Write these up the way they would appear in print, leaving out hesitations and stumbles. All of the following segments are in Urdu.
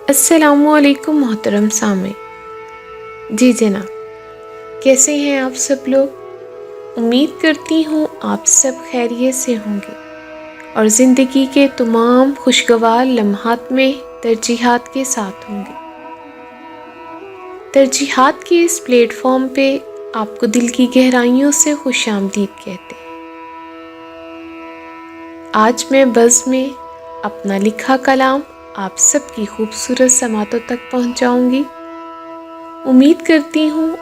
السلام علیکم محترم سامعین، جی جناب، کیسے ہیں آپ سب لوگ؟ امید کرتی ہوں آپ سب خیریت سے ہوں گے اور زندگی کے تمام خوشگوار لمحات میں ترجیحات کے ساتھ ہوں گے۔ ترجیحات کے اس پلیٹ فارم پہ آپ کو دل کی گہرائیوں سے خوش آمدید کہتے ہیں۔ آج میں بزم میں اپنا لکھا کلام آپ سب کی خوبصورت سماعتوں تک پہنچاؤں گی۔ امید کرتی ہوں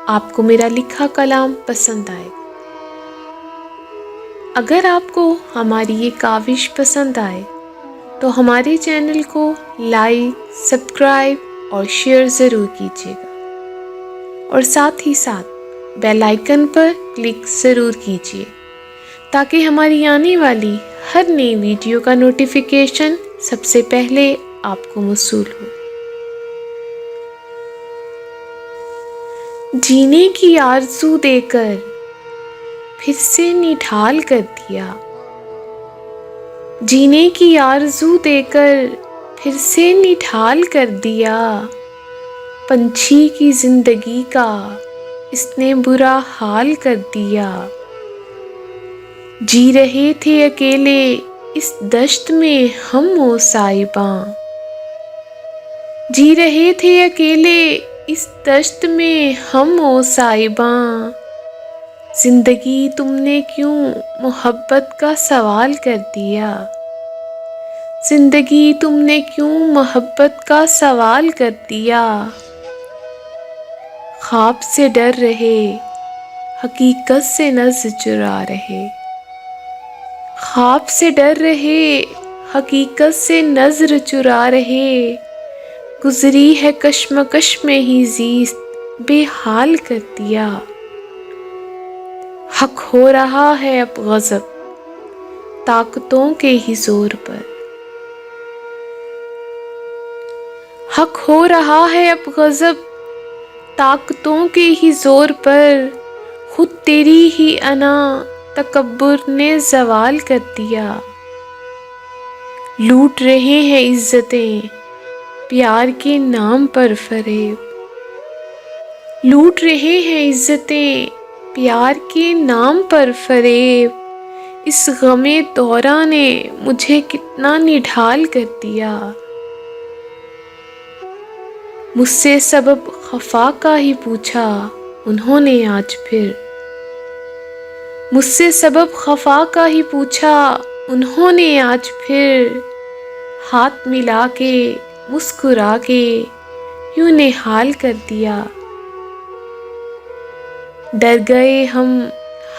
آپ کو میرا لکھا کلام پسند آئے گا۔ اگر آپ کو ہماری یہ کاوش پسند آئے تو ہمارے چینل کو لائک، سبسکرائب اور شیئر ضرور کیجیے گا، اور ساتھ ہی ساتھ بیل آئیکن پر کلک ضرور کیجیے تاکہ ہماری آنے والی ہر نئی ویڈیو کا نوٹیفیکیشن سب سے پہلے آپ کو موصول ہو۔ جینے کی آرزو دے کر پھر سے نڈھال کر دیا، جینے کی آرزو دے کر پھر سے نڈھال کر دیا، پنچھی کی زندگی کا اس نے برا حال کر دیا۔ جی رہے تھے اکیلے اس دشت میں ہم و صاحباں، جی رہے تھے اکیلے اس دشت میں ہم و صاحباں، زندگی تم نے کیوں محبت کا سوال کر دیا، زندگی تم نے کیوں محبت کا سوال کر دیا۔ خواب سے ڈر رہے، حقیقت سے نظر چرا رہے، خواب سے ڈر رہے، حقیقت سے نظر چرا رہے، گزری ہے کشمکش میں ہی زیست بے حال کر دیا۔ حق ہو رہا ہے اب غضب طاقتوں کے ہی زور پر، حق ہو رہا ہے اب غضب طاقتوں کے ہی زور پر، خود تیری ہی انا تکبر نے زوال کر دیا۔ لوٹ رہے ہیں عزتیں پیار کے نام پر فریب، لوٹ رہے ہیں عزتیں پیار کے نام پر فریب، اس غم دورہ نے مجھے کتنا نڈھال کر دیا۔ مجھ سے سبب خفا کا ہی پوچھا انہوں نے آج پھر، مجھ سے سبب خفا کا ہی پوچھا انہوں نے آج پھر، ہاتھ ملا کے مسکرا کے یوں نہال کر دیا۔ ڈر گئے ہم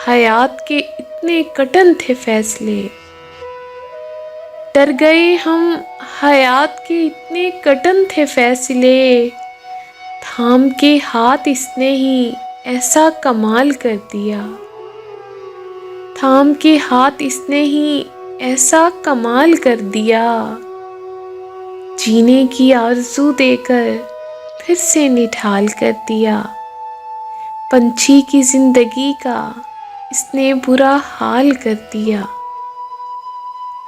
حیات کے اتنے کٹن تھے فیصلے، ڈر گئے ہم حیات کے اتنے کٹن تھے فیصلے، تھام کے ہاتھ اس نے ہی ایسا کمال کر دیا، تھام کے ہاتھ اس نے ہی ایسا کمال کر دیا۔ جینے کی آرزو دے کر پھر سے نڈھال کر دیا، پنچھی کی زندگی کا اس نے برا حال کر دیا۔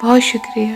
بہت شکریہ۔